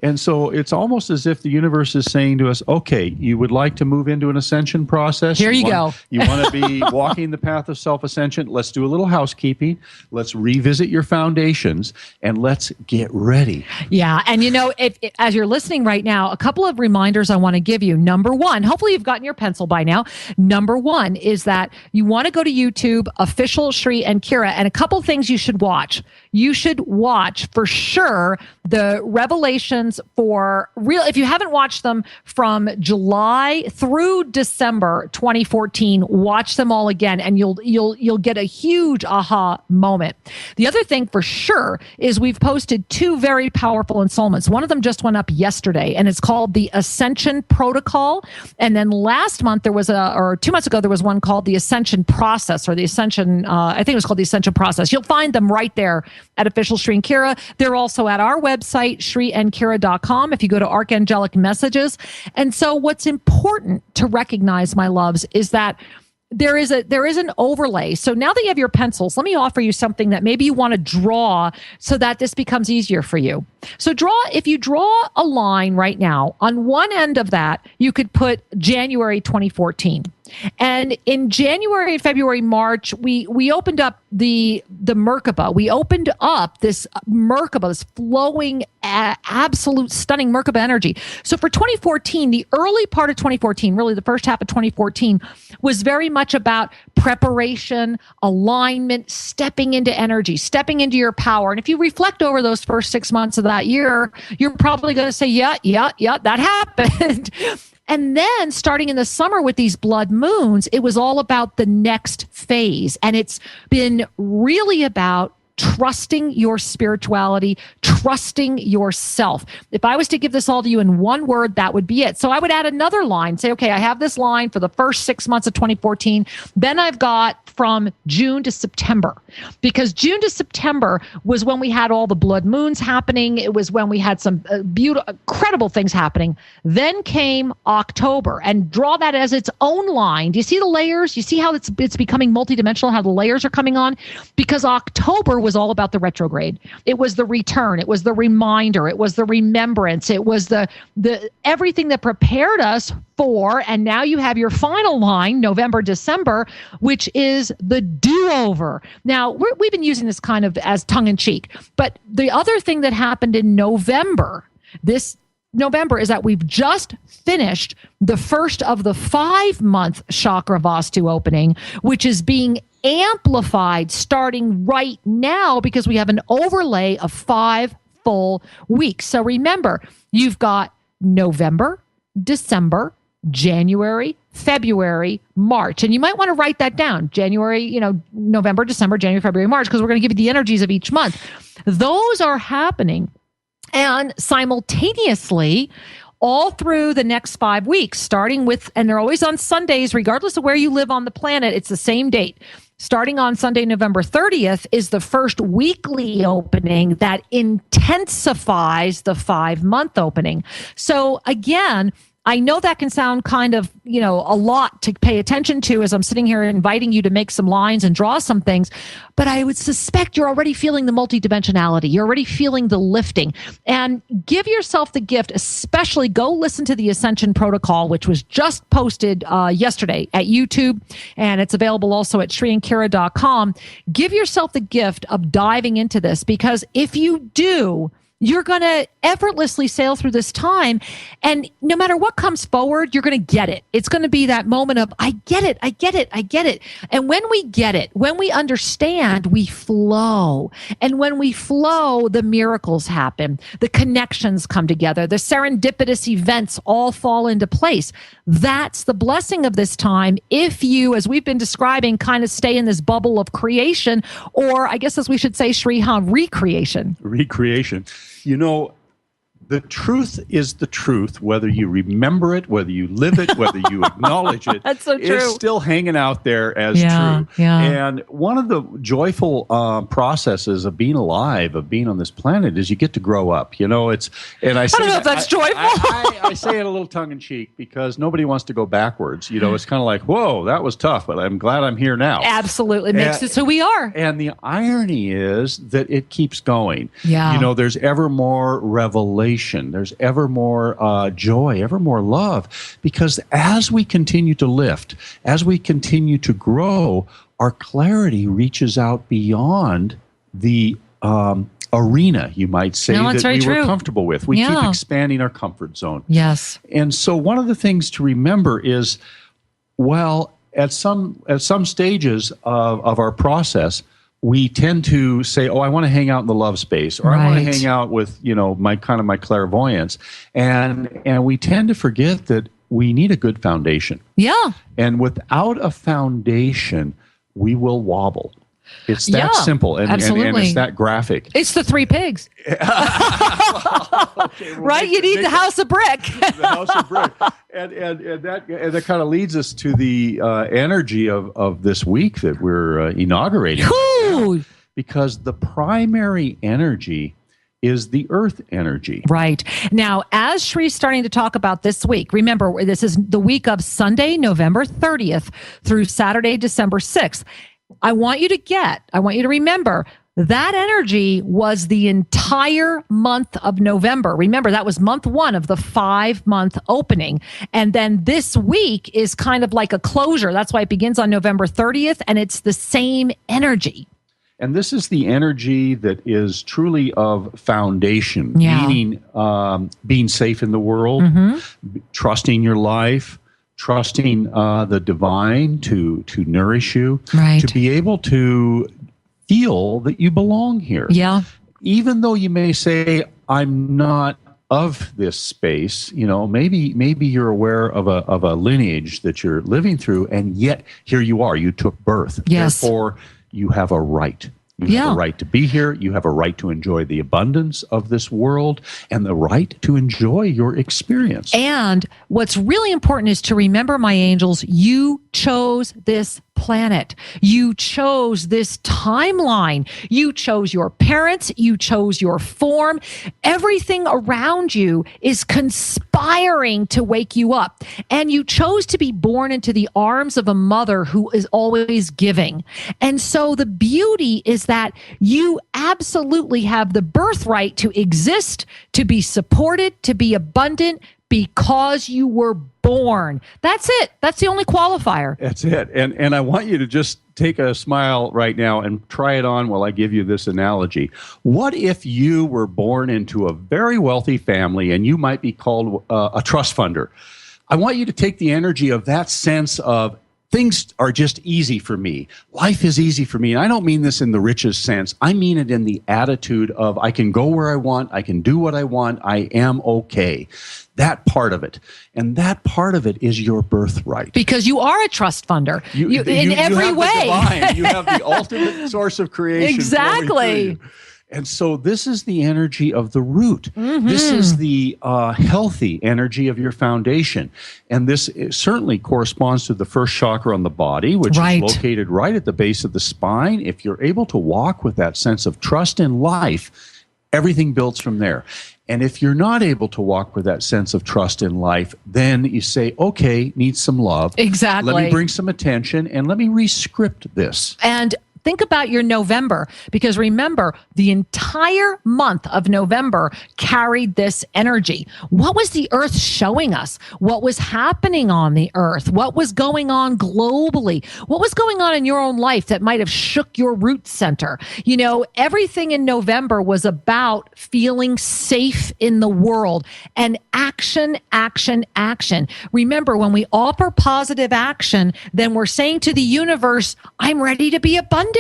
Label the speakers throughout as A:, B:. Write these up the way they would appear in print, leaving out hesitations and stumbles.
A: And so it's almost as if the universe is saying to us, okay, you would like to move into an ascension process.
B: Here you go.
A: You want to be walking the path of self-ascension. Let's do a little housekeeping. Let's revisit your foundations and let's get ready.
B: Yeah. And if as you're listening right now, a couple of reminders I want to give you. Number one, hopefully you've gotten your pencil by now. Number one is that you want to go to YouTube, official Sri and Kira, and a couple things you should watch. You should watch for sure the revelations for real. If you haven't watched them from July through December 2014, watch them all again, and you'll get a huge aha moment. The other thing for sure is we've posted 2 very powerful installments. One of them just went up yesterday, and it's called the Ascension Protocol. And then last month or 2 months ago, there was one called the Ascension Process, or the Ascension. I think it was called the Ascension Process. You'll find them right there at official Sri and Kira. They're also at our website, shriandkira.com, if you go to Archangelic Messages. And so what's important to recognize, my loves, is that there is an overlay. So now that you have your pencils, let me offer you something that maybe you want to draw so that this becomes easier for you. So if you draw a line right now, on one end of that, you could put January 2014. And in January, February, March, we opened up the Merkaba. We opened up this Merkaba, this flowing, absolute stunning Merkaba energy. So for 2014, the early part of 2014, really the first half of 2014, was very much about preparation, alignment, stepping into energy, stepping into your power. And if you reflect over those first 6 months of that year, you're probably going to say, yeah, that happened. And then starting in the summer with these blood moons, it was all about the next phase. And it's been really about trusting your spirituality, trusting yourself. If I was to give this all to you in one word, that would be it. So I would add another line, say, okay, I have this line for the first 6 months of 2014. Then I've got from June to September, because June to September was when we had all the blood moons happening. It was when we had some beautiful, incredible things happening. Then came October, and draw that as its own line. Do you see the layers? You see how it's becoming multidimensional, how the layers are coming on? Because October was all about the retrograde. It was the return. It was the reminder. It was the remembrance. It was the everything that prepared us for, and now you have your final line, November, December, which is the do-over. Now, we've been using this kind of as tongue-in-cheek, but the other thing that happened in November, this November, is that we've just finished the first of the 5-month chakra vastu opening, which is being amplified starting right now because we have an overlay of 5 full weeks. So remember, you've got November, December, January, February, March. And you might want to write that down. January, November, December, January, February, March, because we're going to give you the energies of each month. Those are happening. And simultaneously, all through the next 5 weeks, starting with, and they're always on Sundays, regardless of where you live on the planet, it's the same date. Starting on Sunday, November 30th, is the first weekly opening that intensifies the 5-month opening. So again, I know that can sound kind of, a lot to pay attention to as I'm sitting here inviting you to make some lines and draw some things, but I would suspect you're already feeling the multidimensionality. You're already feeling the lifting. And give yourself the gift, especially go listen to the Ascension Protocol, which was just posted yesterday at YouTube, and it's available also at shriandkira.com. Give yourself the gift of diving into this, because if you do, you're going to effortlessly sail through this time. And no matter what comes forward, you're going to get it. It's going to be that moment of, I get it, I get it, I get it. And when we get it, when we understand, we flow. And when we flow, the miracles happen. The connections come together. The serendipitous events all fall into place. That's the blessing of this time. If you, as we've been describing, kind of stay in this bubble of creation, or I guess as we should say, Shrihan, recreation.
A: Recreation. The truth is the truth, whether you remember it, whether you live it, whether you acknowledge it.
B: That's so true.
A: It's still hanging out there as true.
B: Yeah.
A: And one of the joyful processes of being alive, of being on this planet, is you get to grow up. I
B: don't know if that's joyful.
A: I say it a little tongue in cheek because nobody wants to go backwards. It's kind of like, whoa, that was tough, but I'm glad I'm here now.
B: Absolutely. Makes us who we are.
A: And the irony is that it keeps going.
B: Yeah.
A: There's ever more revelation celebration. There's ever more joy, ever more love. Because as we continue to lift, as we continue to grow, our clarity reaches out beyond the arena, you might say,
B: No, that's
A: that
B: very
A: we were
B: true.
A: comfortable with. We keep expanding our comfort zone.
B: Yes.
A: And so one of the things to remember is, well, at some stages of our process, we tend to say, oh, I want to hang out in the love space, or I want to hang out with, my clairvoyance. And we tend to forget that we need a good foundation.
B: Yeah.
A: And without a foundation, we will wobble. It's that simple, and it's that graphic.
B: It's the three pigs. Right? You need the house of brick.
A: The house of brick. And that kind of leads us to the energy of this week that we're inaugurating.
B: Cool.
A: Because the primary energy is the earth energy.
B: Right. Now, as Shree's starting to talk about this week, remember, this is the week of Sunday, November 30th through Saturday, December 6th. I want you to remember that energy was the entire month of November. Remember, that was month 1 of the 5-month opening. And then this week is kind of like a closure. That's why it begins on November 30th, and it's the same energy.
A: And this is the energy that is truly of foundation, meaning being safe in the world, trusting your life, trusting the divine to nourish you, to be able to feel that you belong here.
B: Yeah.
A: Even though you may say, I'm not of this space, maybe you're aware of a lineage that you're living through, and yet here you are. You took birth.
B: Yes.
A: Therefore, you have a right. You have a right to be here. You have a right to enjoy the abundance of this world and the right to enjoy your experience.
B: And what's really important is to remember, my angels, you chose this planet. You chose this timeline. You chose your parents. You chose your form. Everything around you is conspiring to wake you up. And you chose to be born into the arms of a mother who is always giving. And so the beauty is that you absolutely have the birthright to exist, to be supported, to be abundant, because you were born. That's it. That's the only qualifier.
A: That's it. And I want you to just take a smile right now and try it on while I give you this analogy. What if you were born into a very wealthy family and you might be called a trust funder? I want you to take the energy of that sense of things are just easy for me. Life is easy for me. And I don't mean this in the richest sense. I mean it in the attitude of I can go where I want. I can do what I want. I am okay. That part of it. And that part of it is your birthright.
B: Because you are a trust funder. You in every
A: have
B: way.
A: The divine. You have the ultimate source of creation.
B: Exactly.
A: And so this is the energy of the root. This is the healthy energy of your foundation. And this certainly corresponds to the first chakra on the body, which is located right at the base of the spine. If you're able to walk with that sense of trust in life, everything builds from there. And if you're not able to walk with that sense of trust in life, then you say, okay, need some love.
B: Exactly.
A: Let me bring some attention and let me re-script this.
B: And think about your November, because remember, the entire month of November carried this energy. What was the earth showing us? What was happening on the earth? What was going on globally? What was going on in your own life that might have shook your root center? Everything in November was about feeling safe in the world and action, action, action. Remember, when we offer positive action, then we're saying to the universe, I'm ready to be abundant.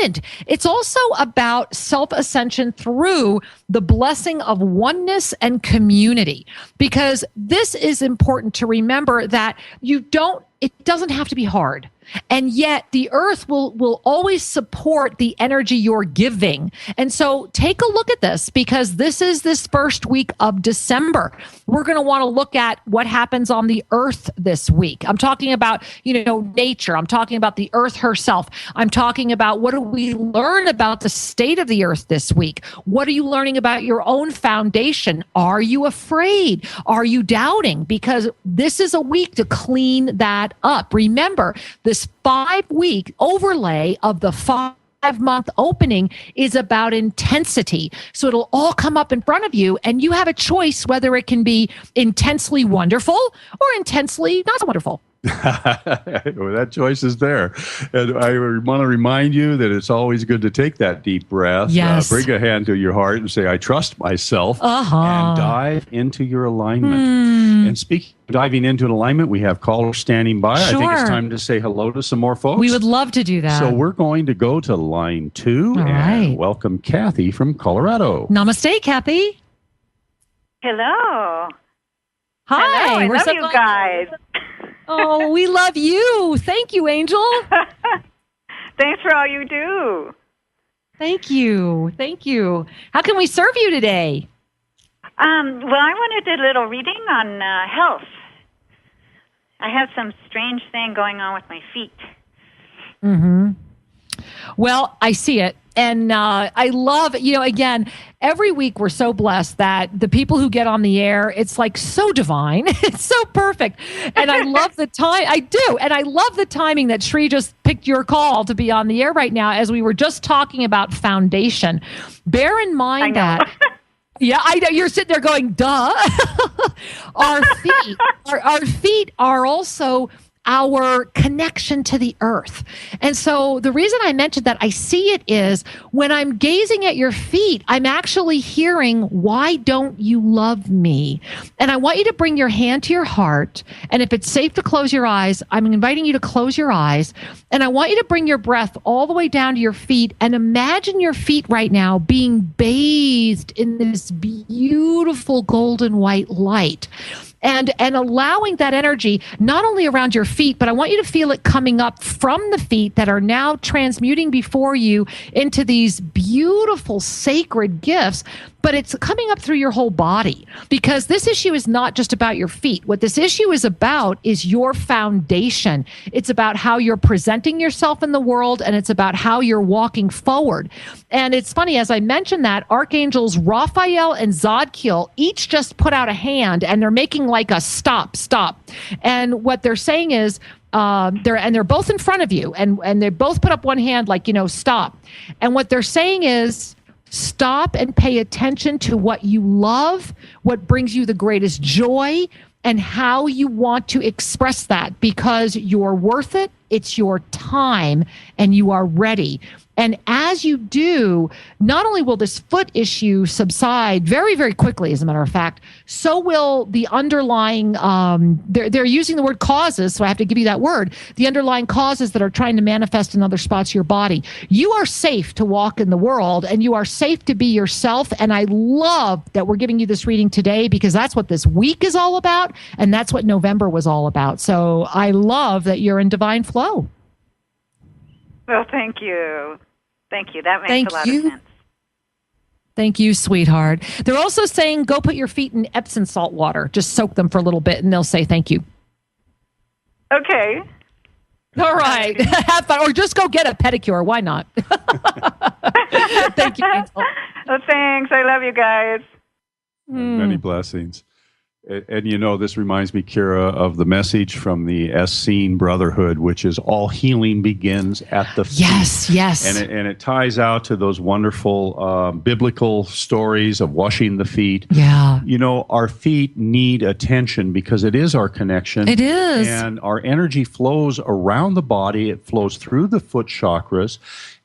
B: It's also about self-ascension through the blessing of oneness and community, because this is important to remember that it doesn't have to be hard. And yet the earth will always support the energy you're giving. And so take a look at this, because this is this first week of December. We're going to want to look at what happens on the earth this week. I'm talking about, nature. I'm talking about the earth herself. I'm talking about what do we learn about the state of the earth this week? What are you learning about your own foundation? Are you afraid? Are you doubting? Because this is a week to clean that up. Remember, this 5-week overlay of the 5 5-month opening is about intensity. So it'll all come up in front of you, and you have a choice whether it can be intensely wonderful or intensely not so wonderful.
A: Well, that choice is there. And I want to remind you that it's always good to take that deep breath.
B: Yes.
A: Bring a hand to your heart and say, I trust myself,
B: Uh-huh.
A: and dive into your alignment. And speaking of diving into an alignment, we have callers standing by.
B: Sure.
A: I think it's time to say hello to some more folks.
B: We would love to do that.
A: So we're going to go to line 2
B: All
A: and
B: right.
A: welcome Kathy from Colorado.
B: Namaste, Kathy.
C: Hello.
B: Hi.
C: Hello. I
B: We're
C: love
B: so
C: you
B: glad-
C: guys.
B: Oh, we love you. Thank you, Angel.
C: Thanks for all you do.
B: Thank you. Thank you. How can we serve you today?
C: Well, I wanted a little reading on health. I have some strange thing going on with my feet.
B: Well, I see it. And I love, again, every week we're so blessed that the people who get on the air, it's like so divine. It's so perfect. And I love the time. I do. And I love the timing that Shri just picked your call to be on the air right now, as we were just talking about foundation. Bear in mind that. Yeah, I know you're sitting there going, duh. Our feet are also our connection to the earth. And so the reason I mentioned that, I see it is when I'm gazing at your feet, I'm actually hearing, why don't you love me? And I want you to bring your hand to your heart. And if it's safe to close your eyes, I'm inviting you to close your eyes. And I want you to bring your breath all the way down to your feet, and imagine your feet right now being bathed in this beautiful golden white light. And allowing that energy not only around your feet, but I want you to feel it coming up from the feet that are now transmuting before you into these beautiful sacred gifts. But it's coming up through your whole body, because this issue is not just about your feet. What this issue is about is your foundation. It's about how you're presenting yourself in the world, and it's about how you're walking forward. And it's funny, as I mentioned that, Archangels Raphael and Zadkiel each just put out a hand, and they're making like a stop. And what they're saying is, they're both in front of you, and they both put up one hand like, stop. And what they're saying is, stop and pay attention to what you love, what brings you the greatest joy, and how you want to express that, because you're worth it. It's your time, and you are ready. And as you do, not only will this foot issue subside very, very quickly, as a matter of fact, so will the underlying, they're using the word causes, so I have to give you that word, the underlying causes that are trying to manifest in other spots of your body. You are safe to walk in the world, and you are safe to be yourself. And I love that we're giving you this reading today, because that's what this week is all about, and that's what November was all about. So I love that you're in divine flow.
C: Well, thank you. Thank you. That makes a lot of sense.
B: Thank you, sweetheart. They're also saying go put your feet in Epsom salt water. Just soak them for a little bit, and they'll say thank you.
C: Okay.
B: All right. Have fun. Or just go get a pedicure. Why not? Thank you, Angel.
C: Well, thanks. I love you guys.
A: Many blessings. And this reminds me, Kira, of the message from the Essene Brotherhood, which is all healing begins at the feet.
B: Yes.
A: And it ties out to those wonderful biblical stories of washing the feet.
B: Yeah.
A: Our feet need attention, because it is our connection.
B: It is.
A: And our energy flows around the body. It flows through the foot chakras.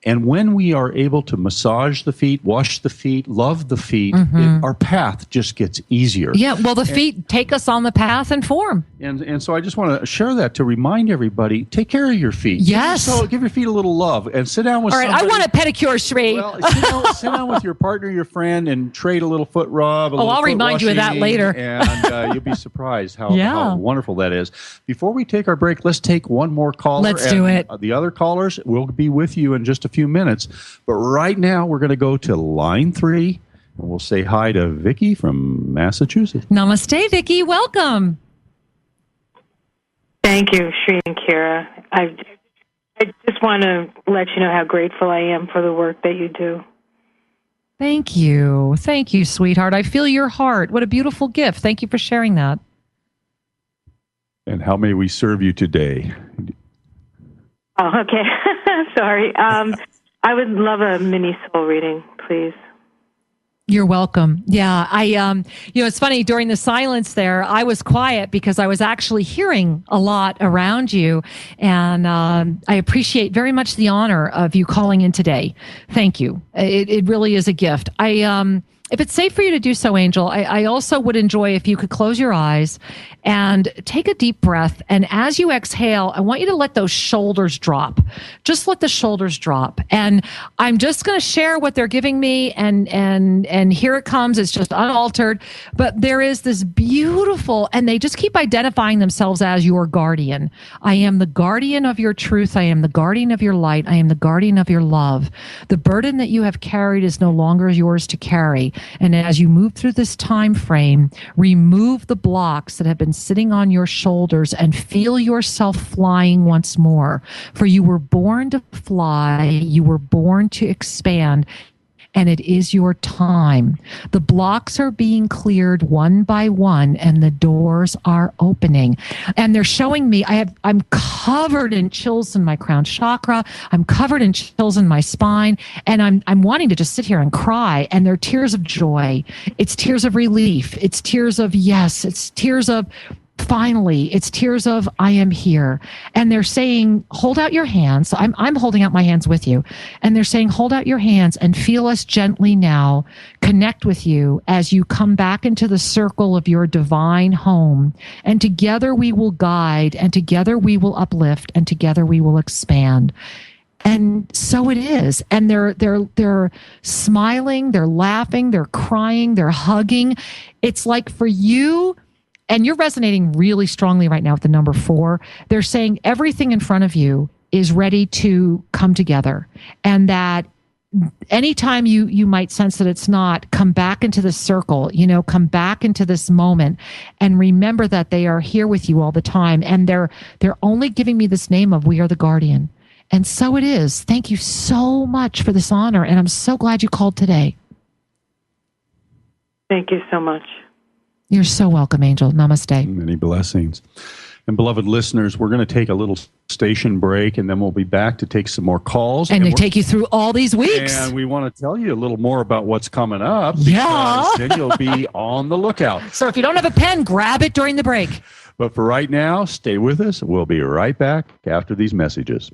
A: And when we are able to massage the feet, wash the feet, love the feet, our path just gets easier.
B: Yeah, well, the feet take us on the path and form.
A: And so I just want to share that to remind everybody, take care of your feet.
B: Yes.
A: Give your feet a little love, and sit down with
B: All right,
A: somebody.
B: I want a pedicure, Shri.
A: Well, sit down with your partner, your friend, and trade a little foot rub.
B: I'll remind you of that later.
A: And you'll be surprised how wonderful that is. Before we take our break, let's take one more caller.
B: Let's do it.
A: The other callers will be with you in just a few minutes. But right now, we're going to go to line 3, and we'll say hi to Vicki from Massachusetts.
B: Namaste, Vicki. Welcome.
D: Thank you, Shri and Kira. I just want to let you know how grateful I am for the work that you do.
B: Thank you. Thank you, sweetheart. I feel your heart. What a beautiful gift. Thank you for sharing that.
A: And how may we serve you today?
D: Oh, okay. Sorry. I would love a mini soul reading, please.
B: You're welcome. Yeah, it's funny, during the silence there, I was quiet because I was actually hearing a lot around you. And I appreciate very much the honor of you calling in today. Thank you. It really is a gift. If it's safe for you to do so, Angel, I also would enjoy if you could close your eyes and take a deep breath. And as you exhale, I want you to let those shoulders drop. Just let the shoulders drop. And I'm just going to share what they're giving me. And here it comes. It's just unaltered. But there is this beautiful, and they just keep identifying themselves as your guardian. I am the guardian of your truth. I am the guardian of your light. I am the guardian of your love. The burden that you have carried is no longer yours to carry. And as you move through this time frame, remove the blocks that have been sitting on your shoulders and feel yourself flying once more. For you were born to fly, you were born to expand, and it is your time. The blocks are being cleared one by one, and the doors are opening. And they're showing me, I'm covered in chills in my crown chakra. I'm covered in chills in my spine, and I'm wanting to just sit here and cry. And they're tears of joy. It's tears of relief. It's tears of yes. It's tears of finally. It's tears of I am here. And they're saying, hold out your hands. I'm holding out my hands with you. And they're saying, hold out your hands and feel us gently now connect with you as you come back into the circle of your divine home. And together we will guide, and together we will uplift, and together we will expand. And so it is. And they're smiling, they're laughing, they're crying, they're hugging. It's like for you, and you're resonating really strongly right now with the number 4. They're saying everything in front of you is ready to come together. And that anytime you might sense that it's not, come back into the circle, come back into this moment and remember that they are here with you all the time. And they're only giving me this name of we are the guardian. And so it is. Thank you so much for this honor. And I'm so glad you called today.
D: Thank you so much.
B: You're so welcome, Angel. Namaste.
A: Many blessings. And beloved listeners, we're going to take a little station break, and then we'll be back to take some more calls.
B: And to take you through all these weeks.
A: And we want to tell you a little more about what's coming up.
B: Yeah.
A: Then you'll be on the lookout.
B: So if you don't have a pen, grab it during the break.
A: But for right now, stay with us. We'll be right back after these messages.